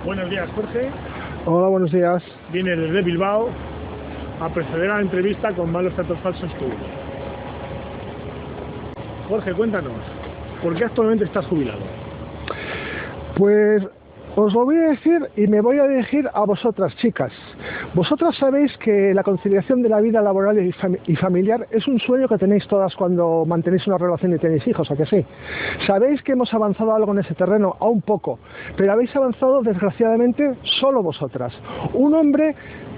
Buenos días, Jorge. Hola, buenos días. Viene desde Bilbao a preceder a la entrevista con Malos Datos Falsos Tour. Jorge, cuéntanos, ¿por qué actualmente estás jubilado? Pues os lo voy a decir y me voy a dirigir a vosotras, chicas. Vosotras sabéis que la conciliación de la vida laboral y familiar es un sueño que tenéis todas cuando mantenéis una relación y tenéis hijos, ¿a que sí? Sabéis que hemos avanzado algo en ese terreno, aún poco, pero habéis avanzado desgraciadamente solo vosotras. Un hombre,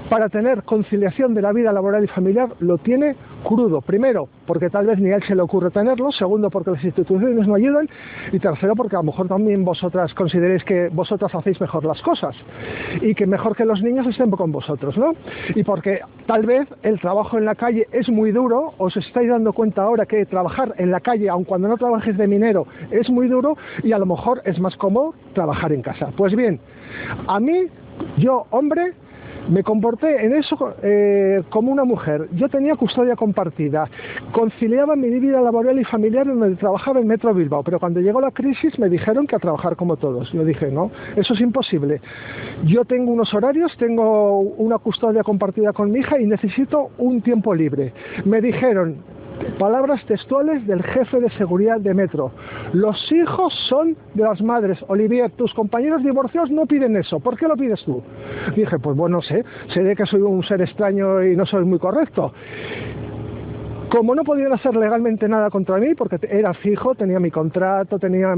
para tener conciliación de la vida laboral y familiar, lo tiene crudo. Primero, porque tal vez ni a él se le ocurre tenerlo. Segundo, porque las instituciones no ayudan. Y tercero, porque a lo mejor también vosotras consideréis que vosotras hacéis mejor las cosas y que mejor que los niños estén con vosotros, ¿no? Y porque tal vez el trabajo en la calle es muy duro. Os estáis dando cuenta ahora que trabajar en la calle, aun cuando no trabajes de minero, es muy duro, y a lo mejor es más cómodo trabajar en casa. Pues bien, a mí, yo, hombre, me comporté en eso como una mujer. Yo tenía custodia compartida, conciliaba mi vida laboral y familiar en donde trabajaba en Metro Bilbao, pero cuando llegó la crisis me dijeron que a trabajar como todos. Yo dije, no, eso es imposible. Yo tengo unos horarios, tengo una custodia compartida con mi hija y necesito un tiempo libre. Me dijeron, palabras textuales del jefe de seguridad de Metro: los hijos son de las madres. Olivier, tus compañeros divorciados no piden eso, ¿por qué lo pides tú? Dije, pues bueno, sé de que soy un ser extraño y no soy muy correcto. Como no podían hacer legalmente nada contra mí, porque era fijo, tenía mi contrato, tenía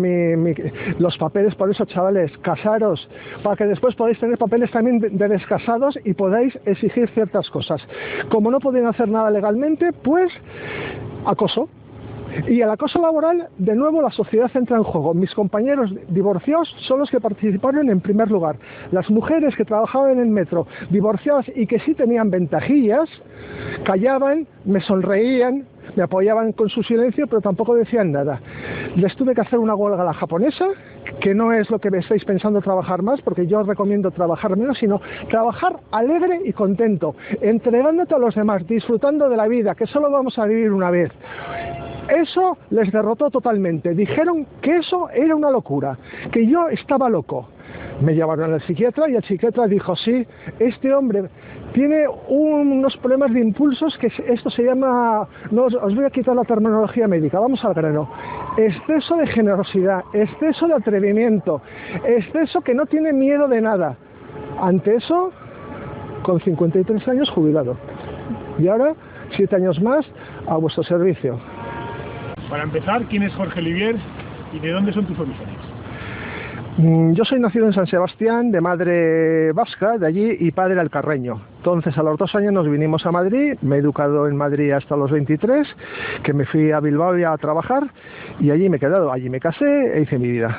los papeles, por eso, chavales, casaros, para que después podáis tener papeles también de descasados y podáis exigir ciertas cosas. Como no podían hacer nada legalmente, pues acoso. Y el acoso laboral, de nuevo, la sociedad entra en juego. Mis compañeros divorciados son los que participaron en primer lugar. Las mujeres que trabajaban en el metro, divorciadas y que sí tenían ventajillas, callaban, me sonreían, me apoyaban con su silencio, pero tampoco decían nada. Les tuve que hacer una huelga a la japonesa, que no es lo que me estáis pensando trabajar más, porque yo os recomiendo trabajar menos, sino trabajar alegre y contento, entregándote a los demás, disfrutando de la vida, que solo vamos a vivir una vez. Eso les derrotó totalmente. Dijeron que eso era una locura, que yo estaba loco. Me llevaron al psiquiatra y el psiquiatra dijo, sí, este hombre tiene unos problemas de impulsos, que esto se llama, no, os voy a quitar la terminología médica, vamos al grano: exceso de generosidad, exceso de atrevimiento, exceso que no tiene miedo de nada. Ante eso, con 53 años jubilado. Y ahora, 7 años más a vuestro servicio. Para empezar, ¿quién es Jorge Olivier y de dónde son tus orígenes? Yo soy nacido en San Sebastián, de madre vasca, de allí, y padre alcarreño. Entonces, a los 2 años nos vinimos a Madrid, me he educado en Madrid hasta los 23, que me fui a Bilbao a trabajar, y allí me he quedado, allí me casé e hice mi vida.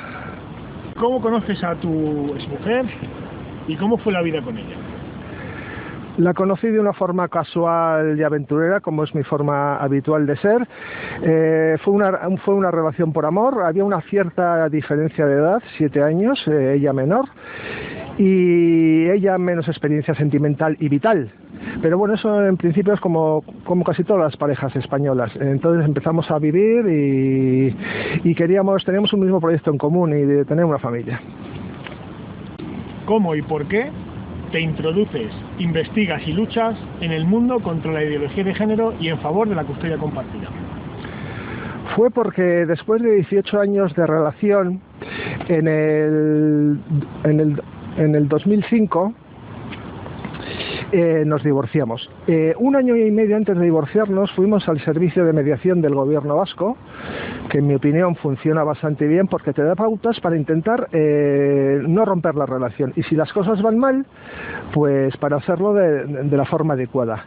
¿Cómo conoces a tu exmujer y cómo fue la vida con ella? La conocí de una forma casual y aventurera, como es mi forma habitual de ser. Fue una relación por amor. Había una cierta diferencia de edad, 7 años, ella menor, y ella menos experiencia sentimental y vital. Pero bueno, eso en principio es como casi todas las parejas españolas. Entonces empezamos a vivir y teníamos un mismo proyecto en común, y de tener una familia. ¿Cómo y por qué te introduces, investigas y luchas en el mundo contra la ideología de género y en favor de la custodia compartida? Fue porque después de 18 años de relación, en el 2005, nos divorciamos. 1 año y medio antes de divorciarnos fuimos al servicio de mediación del gobierno vasco, que en mi opinión funciona bastante bien porque te da pautas para intentar no romper la relación, y si las cosas van mal, pues para hacerlo de la forma adecuada.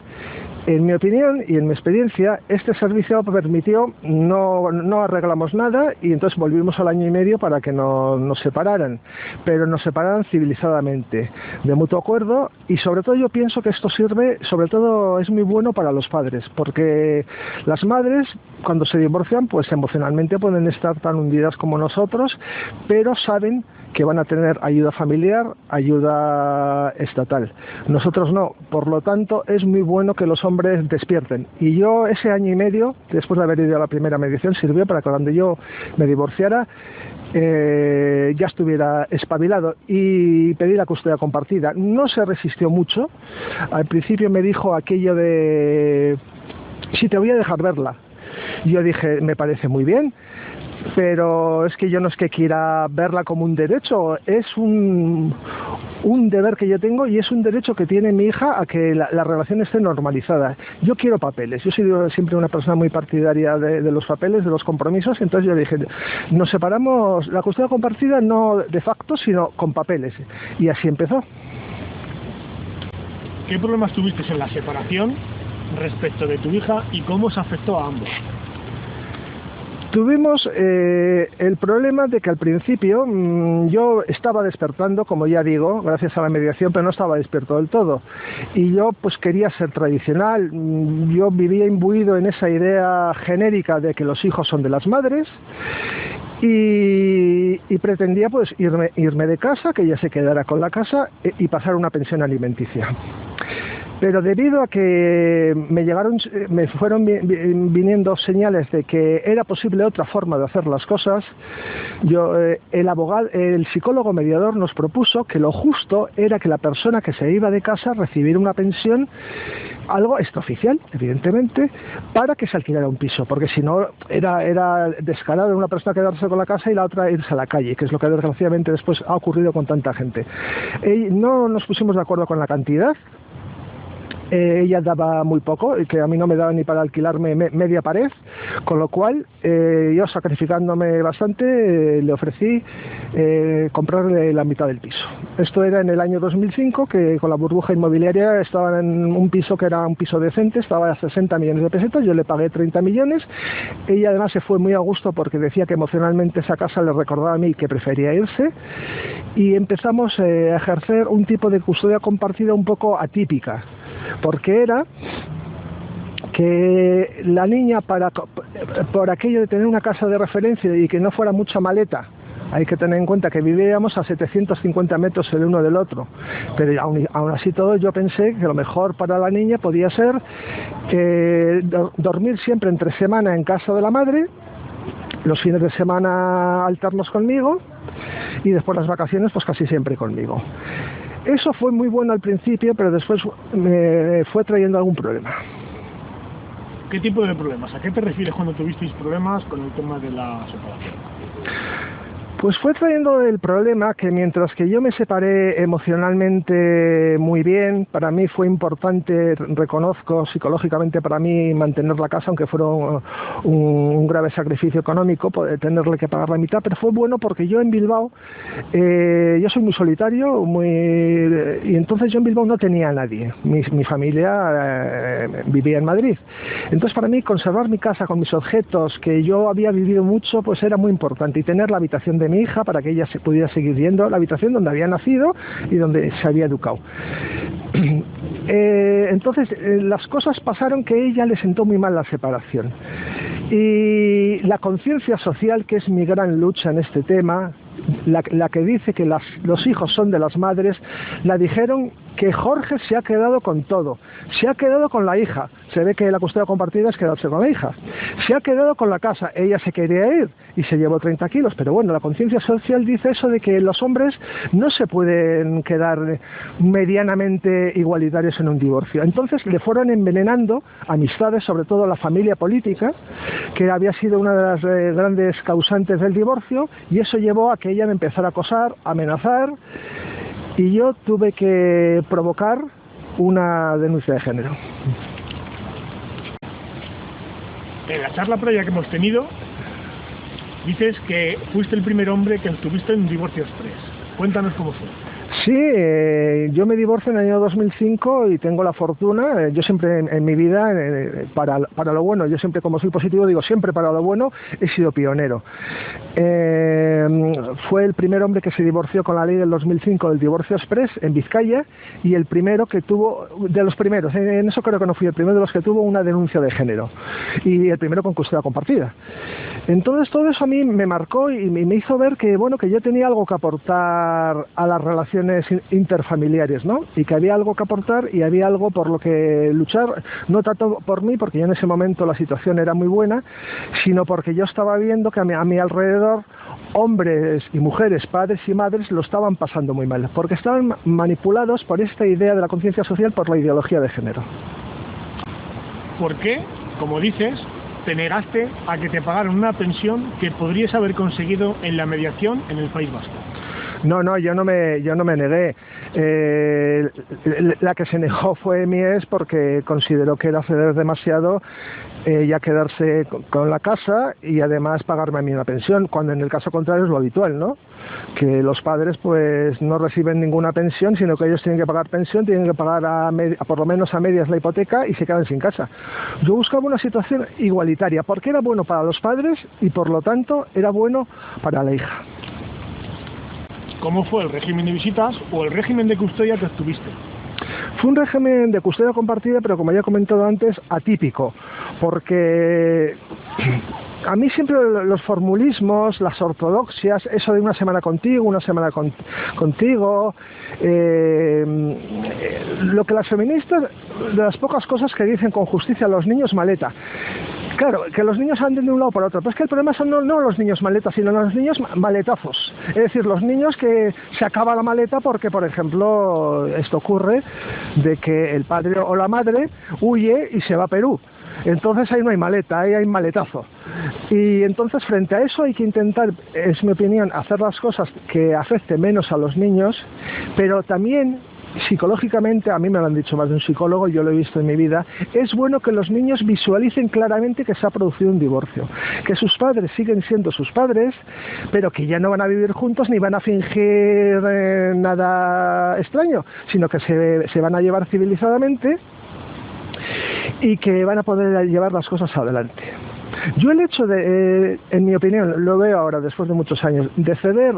En mi opinión y en mi experiencia, este servicio permitió, no arreglamos nada, y entonces volvimos al 1 año y medio para que nos separaran, pero nos separaran civilizadamente, de mutuo acuerdo. Y sobre todo yo pienso que esto sirve, sobre todo es muy bueno para los padres, porque las madres, cuando se divorcian, pues emocionalmente pueden estar tan hundidas como nosotros, pero saben que van a tener ayuda familiar, ayuda estatal. Nosotros no, por lo tanto es muy bueno que los hombres despierten. Y yo ese 1 año y medio, después de haber ido a la primera mediación, sirvió para que cuando yo me divorciara, ya estuviera espabilado, y pedí la custodia compartida. No se resistió mucho. Al principio me dijo aquello de: sí, te voy a dejar verla. Yo dije: me parece muy bien, pero es que yo no es que quiera verla como un derecho, es un deber que yo tengo, y es un derecho que tiene mi hija a que la relación esté normalizada. Yo quiero papeles. Yo he sido siempre una persona muy partidaria de los papeles, de los compromisos. Entonces yo dije: nos separamos, la custodia compartida no de facto, sino con papeles. Y así empezó. ¿Qué problemas tuviste en la separación respecto de tu hija y cómo os afectó a ambos? Tuvimos el problema de que al principio yo estaba despertando, como ya digo, gracias a la mediación, pero no estaba despierto del todo. Y yo pues quería ser tradicional. Yo vivía imbuido en esa idea genérica de que los hijos son de las madres, y pretendía pues irme de casa, que ella se quedara con la casa, y pasar una pensión alimenticia. Pero debido a que me fueron viniendo señales de que era posible otra forma de hacer las cosas, el psicólogo mediador nos propuso que lo justo era que la persona que se iba de casa recibiera una pensión, algo extraoficial, evidentemente, para que se alquilara un piso, porque si no era descarado una persona quedarse con la casa y la otra irse a la calle, que es lo que desgraciadamente después ha ocurrido con tanta gente. No nos pusimos de acuerdo con la cantidad. Ella daba muy poco, y que a mí no me daba ni para alquilarme media pared, con lo cual yo, sacrificándome bastante, le ofrecí comprarle la mitad del piso. Esto era en el año 2005, que con la burbuja inmobiliaria estaba en un piso que era un piso decente, estaba a 60 millones de pesetas, yo le pagué 30 millones. Ella además se fue muy a gusto porque decía que emocionalmente esa casa le recordaba a mí, que prefería irse, y empezamos a ejercer un tipo de custodia compartida un poco atípica, porque era que la niña, por aquello de tener una casa de referencia y que no fuera mucha maleta, hay que tener en cuenta que vivíamos a 750 metros el uno del otro, pero aún así todo, yo pensé que lo mejor para la niña podía ser dormir siempre entre semana en casa de la madre, los fines de semana alternos conmigo, y después las vacaciones pues casi siempre conmigo. Eso fue muy bueno al principio, pero después me fue trayendo algún problema. ¿Qué tipo de problemas? ¿A qué te refieres cuando tuvisteis problemas con el tema de la separación? Pues fue trayendo el problema que mientras que yo me separé emocionalmente muy bien, para mí fue importante, reconozco psicológicamente para mí, mantener la casa, aunque fuera un grave sacrificio económico, poder tenerle que pagar la mitad, pero fue bueno porque yo en Bilbao, yo soy muy solitario, y entonces yo en Bilbao no tenía a nadie, mi familia vivía en Madrid. Entonces para mí conservar mi casa con mis objetos, que yo había vivido mucho, pues era muy importante, y tener la habitación de mi hija para que ella se pudiera seguir yendo a la habitación donde había nacido y donde se había educado. Entonces las cosas pasaron que a ella le sentó muy mal la separación, y la conciencia social, que es mi gran lucha en este tema, la que dice que los hijos son de las madres, la dijeron que Jorge se ha quedado con todo, se ha quedado con la hija, se ve que la custodia compartida es quedarse con la hija, se ha quedado con la casa, ella se quería ir y se llevó 30 kilos, pero bueno, la conciencia social dice eso de que los hombres no se pueden quedar medianamente igualitarios en un divorcio. Entonces le fueron envenenando amistades, sobre todo la familia política, que había sido una de las grandes causantes del divorcio, y eso llevó a que ella me empezara a acosar, a amenazar, y yo tuve que provocar una denuncia de género. En la charla previa que hemos tenido, dices que fuiste el primer hombre que estuviste en un divorcio express. Cuéntanos cómo fue. Sí, yo me divorcio en el año 2005 y tengo la fortuna, yo siempre en mi vida, para lo bueno, yo siempre, como soy positivo, digo siempre para lo bueno, he sido pionero. Fue el primer hombre que se divorció con la ley del 2005 del divorcio express en Vizcaya, y el primero que tuvo, de los primeros, en eso creo que no fui el primero de los que tuvo una denuncia de género, y el primero con custodia compartida. Entonces todo eso a mí me marcó y me hizo ver que, bueno, que yo tenía algo que aportar a las relaciones relaciones interfamiliares, ¿no? Y que había algo que aportar y había algo por lo que luchar, no tanto por mí, porque yo en ese momento la situación era muy buena, sino porque yo estaba viendo que a mi alrededor hombres y mujeres, padres y madres lo estaban pasando muy mal, porque estaban manipulados por esta idea de la conciencia social, por la ideología de género. ¿Por qué, como dices, te negaste a que te pagaran una pensión que podrías haber conseguido en la mediación en el País Vasco? No, yo no me negué. La que se negó fue mi ex, porque consideró que era ceder demasiado ya quedarse con la casa y además pagarme a mí una pensión, cuando en el caso contrario es lo habitual, ¿no? Que los padres pues no reciben ninguna pensión, sino que ellos tienen que pagar pensión, tienen que pagar por lo menos a medias la hipoteca y se quedan sin casa. Yo buscaba una situación igualitaria, porque era bueno para los padres y por lo tanto era bueno para la hija. ¿Cómo fue el régimen de visitas o el régimen de custodia que obtuviste? Fue un régimen de custodia compartida, pero como ya he comentado antes, atípico, porque a mí siempre los formulismos, las ortodoxias, eso de una semana contigo, una semana contigo, lo que las feministas, de las pocas cosas que dicen con justicia a los niños maleta. Claro, que los niños anden de un lado para otro, pero es que el problema son no los niños maletas, sino los niños maletazos. Es decir, los niños que se acaba la maleta porque, por ejemplo, esto ocurre de que el padre o la madre huye y se va a Perú. Entonces ahí no hay maleta, ahí hay maletazo. Y entonces frente a eso hay que intentar, es mi opinión, hacer las cosas que afecten menos a los niños, pero también psicológicamente, a mí me lo han dicho más de un psicólogo, yo lo he visto en mi vida, es bueno que los niños visualicen claramente que se ha producido un divorcio, que sus padres siguen siendo sus padres, pero que ya no van a vivir juntos ni van a fingir nada extraño, sino que se van a llevar civilizadamente y que van a poder llevar las cosas adelante. Yo el hecho de, en mi opinión, lo veo ahora después de muchos años, de ceder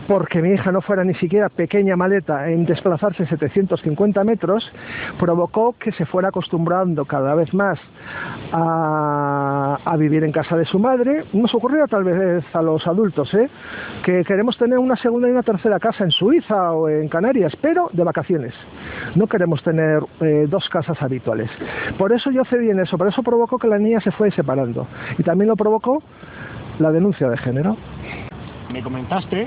porque mi hija no fuera ni siquiera pequeña maleta en desplazarse 750 metros, provocó que se fuera acostumbrando cada vez más a vivir en casa de su madre. Nos ocurrió tal vez a los adultos, que queremos tener una segunda y una tercera casa en Suiza o en Canarias, pero de vacaciones. No queremos tener dos casas habituales. Por eso yo cedí en eso, por eso provocó que la niña se fue separando. Y también lo provocó la denuncia de género. Me comentaste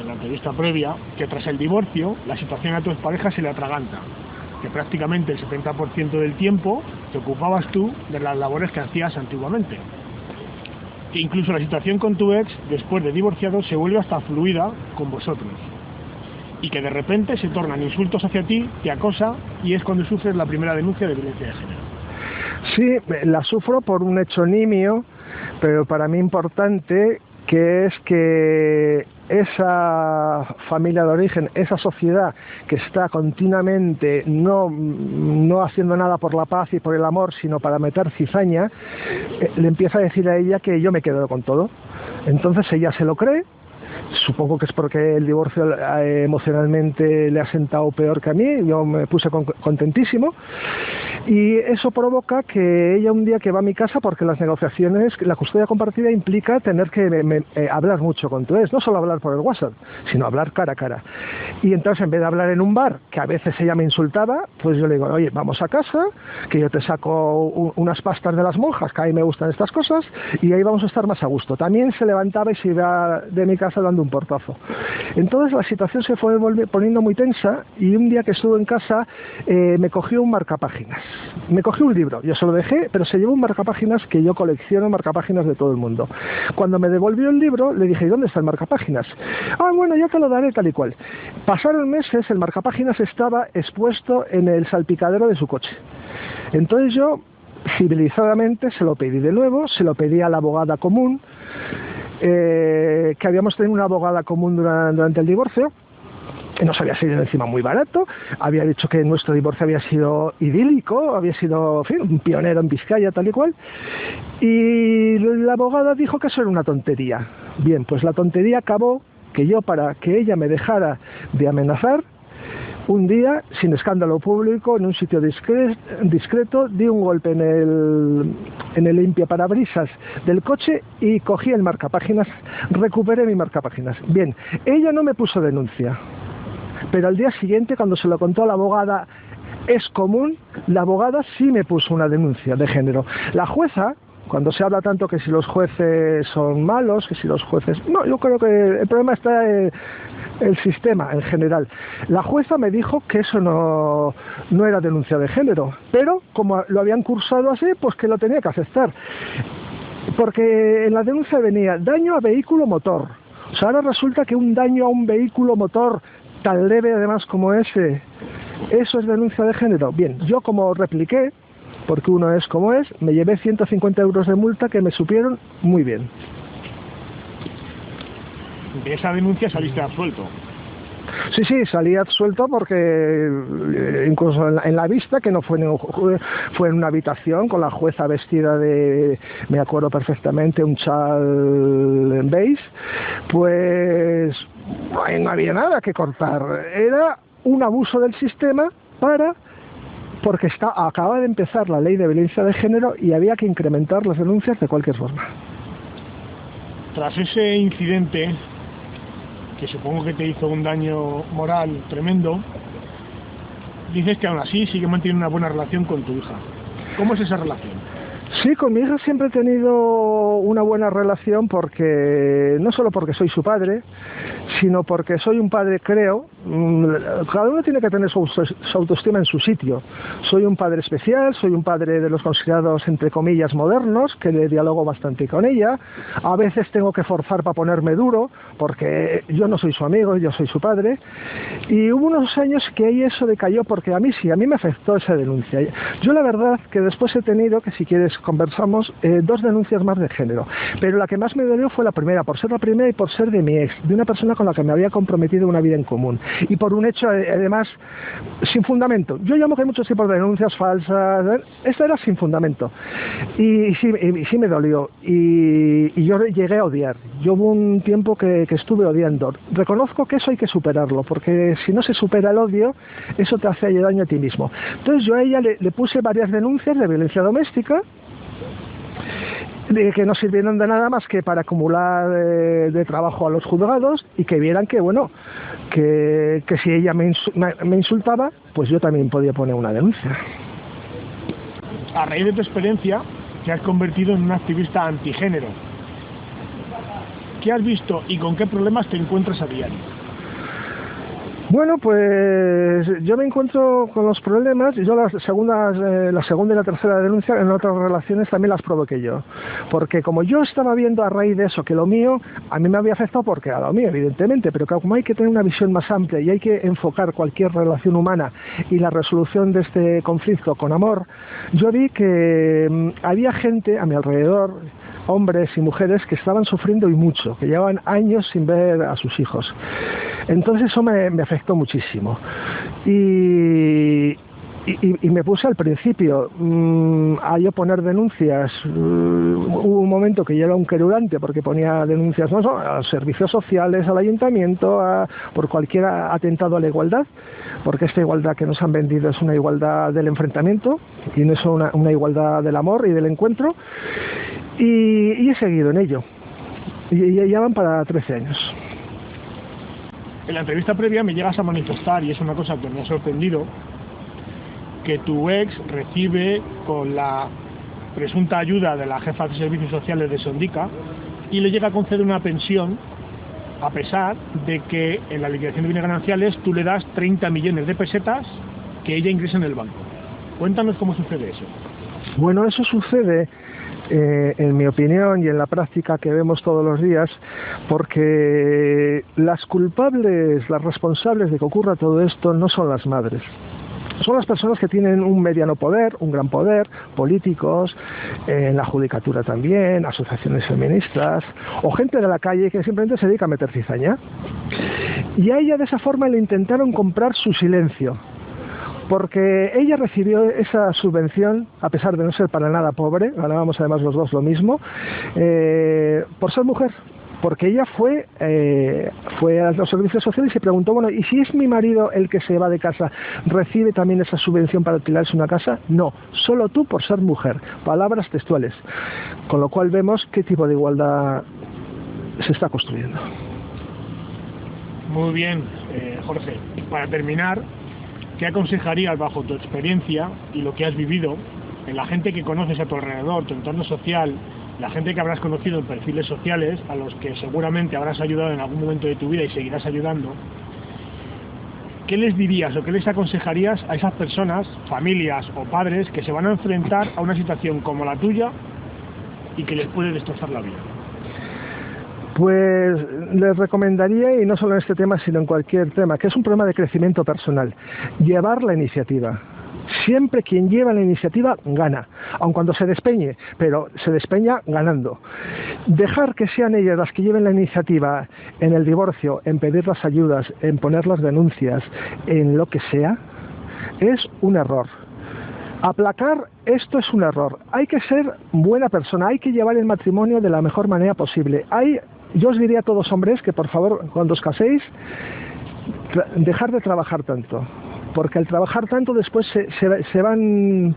en la entrevista previa que tras el divorcio la situación a tu expareja se le atraganta, que prácticamente el 70% del tiempo te ocupabas tú de las labores que hacías antiguamente. Que incluso la situación con tu ex, después de divorciado, se vuelve hasta fluida con vosotros. Y que de repente se tornan insultos hacia ti, te acosa, y es cuando sufres la primera denuncia de violencia de género. Sí, la sufro por un hecho nimio, pero para mí importante, que es que esa familia de origen, esa sociedad que está continuamente no haciendo nada por la paz y por el amor, sino para meter cizaña, le empieza a decir a ella que yo me quedo con todo. Entonces ella se lo cree. Supongo que es porque el divorcio emocionalmente le ha sentado peor que a mí, yo me puse contentísimo, y eso provoca que ella un día que va a mi casa, porque las negociaciones, la custodia compartida implica tener que hablar mucho con tu ex, no solo hablar por el WhatsApp, sino hablar cara a cara. Y entonces en vez de hablar en un bar, que a veces ella me insultaba, pues yo le digo, oye, vamos a casa, que yo te saco unas pastas de las monjas, que a mí me gustan estas cosas, y ahí vamos a estar más a gusto. También se levantaba y se iba de mi casa dando un portazo. Entonces la situación se fue poniendo muy tensa, y un día que estuve en casa me cogió un marcapáginas. Me cogió un libro, yo se lo dejé, pero se llevó un marcapáginas, que yo colecciono marcapáginas de todo el mundo. Cuando me devolvió el libro, le dije, ¿y dónde está el marcapáginas? Ah, bueno, ya te lo daré, tal y cual. Pasaron meses, el marcapáginas estaba expuesto en el salpicadero de su coche. Entonces yo, civilizadamente, se lo pedí de nuevo, se lo pedí a la abogada común, que habíamos tenido una abogada común durante el divorcio, que nos había salido encima muy barato, había dicho que nuestro divorcio había sido idílico, había sido, en fin, un pionero en Vizcaya, tal y cual, y la abogada dijo que eso era una tontería. Bien, pues la tontería acabó que yo, para que ella me dejara de amenazar, un día, sin escándalo público, en un sitio discreto, di un golpe en el limpiaparabrisas del coche y cogí el marcapáginas, recuperé mi marcapáginas. Bien, ella no me puso denuncia, Pero al día siguiente, cuando se lo contó a la abogada, es común, la abogada sí me puso una denuncia de género. La jueza, cuando se habla tanto que si los jueces son malos, que si los jueces... No, yo creo que el problema está en el sistema en general. La jueza me dijo que eso no era denuncia de género, pero como lo habían cursado así, pues que lo tenía que aceptar. Porque en la denuncia venía daño a vehículo motor. O sea, ahora resulta que un daño a un vehículo motor tan leve además como ese, ¿eso es denuncia de género? Bien, yo como repliqué, porque uno es como es, me llevé 150 euros de multa que me supieron muy bien. De esa denuncia saliste absuelto. Sí, salí absuelto porque incluso en la vista, que no fue en una habitación con la jueza vestida de, me acuerdo perfectamente, un chal en beige, pues no había nada que cortar. Era un abuso del sistema porque acaba de empezar la ley de violencia de género y había que incrementar las denuncias de cualquier forma. Tras ese incidente, que supongo que te hizo un daño moral tremendo, dices que aún así sigue manteniendo una buena relación con tu hija. ¿Cómo es esa relación? Sí, con mi hija siempre he tenido una buena relación porque, no solo porque soy su padre, sino porque soy un padre, creo, cada uno tiene que tener su autoestima en su sitio. Soy un padre especial, soy un padre de los considerados, entre comillas, modernos, que le dialogo bastante con ella. A veces tengo que forzar para ponerme duro, porque yo no soy su amigo, yo soy su padre. Y hubo unos años que ahí eso decayó, porque a mí me afectó esa denuncia. Yo la verdad que después he tenido, que si quieres conversamos, 2 denuncias más de género, pero la que más me dolió fue la primera, por ser la primera y por ser de mi ex, de una persona con la que me había comprometido una vida en común, y por un hecho además sin fundamento. Yo llamo que hay muchos tipos de denuncias falsas, esta era sin fundamento, y sí me dolió, y yo llegué a odiar. Yo hubo un tiempo que estuve odiando. Reconozco que eso hay que superarlo, porque si no se supera el odio, eso te hace daño a ti mismo. Entonces yo a ella le puse varias denuncias de violencia doméstica, que no sirvieron de nada más que para acumular de trabajo a los juzgados y que vieran que, bueno, que si ella me insultaba, pues yo también podía poner una denuncia. A raíz de tu experiencia, te has convertido en un activista antigénero. ¿Qué has visto y con qué problemas te encuentras a diario? Bueno, pues yo me encuentro con los problemas, y yo la segunda y la tercera denuncia en otras relaciones también las provoqué yo, porque como yo estaba viendo a raíz de eso que lo mío, a mí me había afectado porque a lo mío, evidentemente, pero que como hay que tener una visión más amplia y hay que enfocar cualquier relación humana y la resolución de este conflicto con amor, yo vi que había gente a mi alrededor, hombres y mujeres que estaban sufriendo y mucho, que llevaban años sin ver a sus hijos. Entonces eso me afectó muchísimo. Y me puse al principio a yo poner denuncias. Hubo un momento que yo era un querulante porque ponía denuncias no a los servicios sociales, al ayuntamiento, por cualquier atentado a la igualdad, porque esta igualdad que nos han vendido es una igualdad del enfrentamiento y no es una igualdad del amor y del encuentro. Y he seguido en ello. Y ya van para 13 años. En la entrevista previa me llegas a manifestar, y es una cosa que me ha sorprendido, que tu ex recibe con la presunta ayuda de la jefa de servicios sociales de Sondica y le llega a conceder una pensión a pesar de que en la liquidación de bienes gananciales tú le das 30 millones de pesetas que ella ingresa en el banco. Cuéntanos cómo sucede eso. Bueno, eso sucede, en mi opinión y en la práctica que vemos todos los días, porque las culpables, las responsables de que ocurra todo esto no son las madres. Son las personas que tienen un mediano poder, un gran poder, políticos, en la judicatura también, asociaciones feministas, o gente de la calle que simplemente se dedica a meter cizaña. Y a ella de esa forma le intentaron comprar su silencio, porque ella recibió esa subvención, a pesar de no ser para nada pobre, ganábamos además los dos lo mismo, por ser mujer. Porque ella fue a los servicios sociales y se preguntó, bueno, ¿y si es mi marido el que se va de casa, recibe también esa subvención para alquilarse una casa? No, solo tú por ser mujer. Palabras textuales. Con lo cual vemos qué tipo de igualdad se está construyendo. Muy bien, Jorge. Para terminar, ¿qué aconsejarías bajo tu experiencia y lo que has vivido en la gente que conoces a tu alrededor, tu entorno social, la gente que habrás conocido en perfiles sociales, a los que seguramente habrás ayudado en algún momento de tu vida y seguirás ayudando? ¿Qué les dirías o qué les aconsejarías a esas personas, familias o padres que se van a enfrentar a una situación como la tuya y que les puede destrozar la vida? Pues les recomendaría, y no solo en este tema, sino en cualquier tema, que es un problema de crecimiento personal, llevar la iniciativa. Siempre quien lleva la iniciativa gana, aun cuando se despeñe, pero se despeña ganando. Dejar que sean ellas las que lleven la iniciativa en el divorcio, en pedir las ayudas, en poner las denuncias, en lo que sea, es un error. Aplacar esto es un error. Hay que ser buena persona, hay que llevar el matrimonio de la mejor manera posible. Yo os diría a todos hombres que por favor, cuando os caséis, dejar de trabajar tanto. Porque al trabajar tanto después se van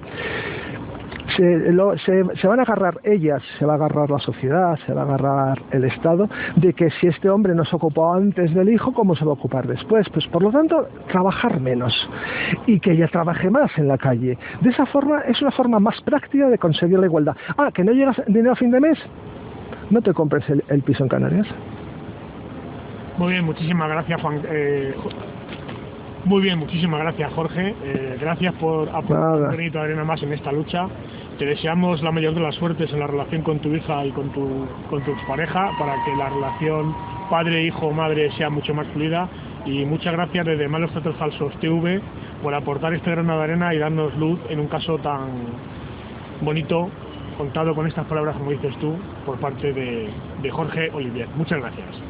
a agarrar ellas, se va a agarrar la sociedad, se va a agarrar el Estado, de que si este hombre no se ocupó antes del hijo, ¿cómo se va a ocupar después? Pues por lo tanto, trabajar menos y que ella trabaje más en la calle. De esa forma es una forma más práctica de conseguir la igualdad. ¿Que no llegas dinero a fin de mes? No te compres el piso en Canarias. Muy bien, muchísimas gracias, Juan. Muy bien, muchísimas gracias, Jorge. Gracias por aportar un granito de arena más en esta lucha. Te deseamos la mayor de las suertes en la relación con tu hija y con tu expareja, para que la relación padre, hijo, madre sea mucho más fluida. Y muchas gracias desde Malos Tratos Falsos TV por aportar este grano de arena y darnos luz en un caso tan bonito, contado con estas palabras, como dices tú, por parte de Jorge Olivier. Muchas gracias.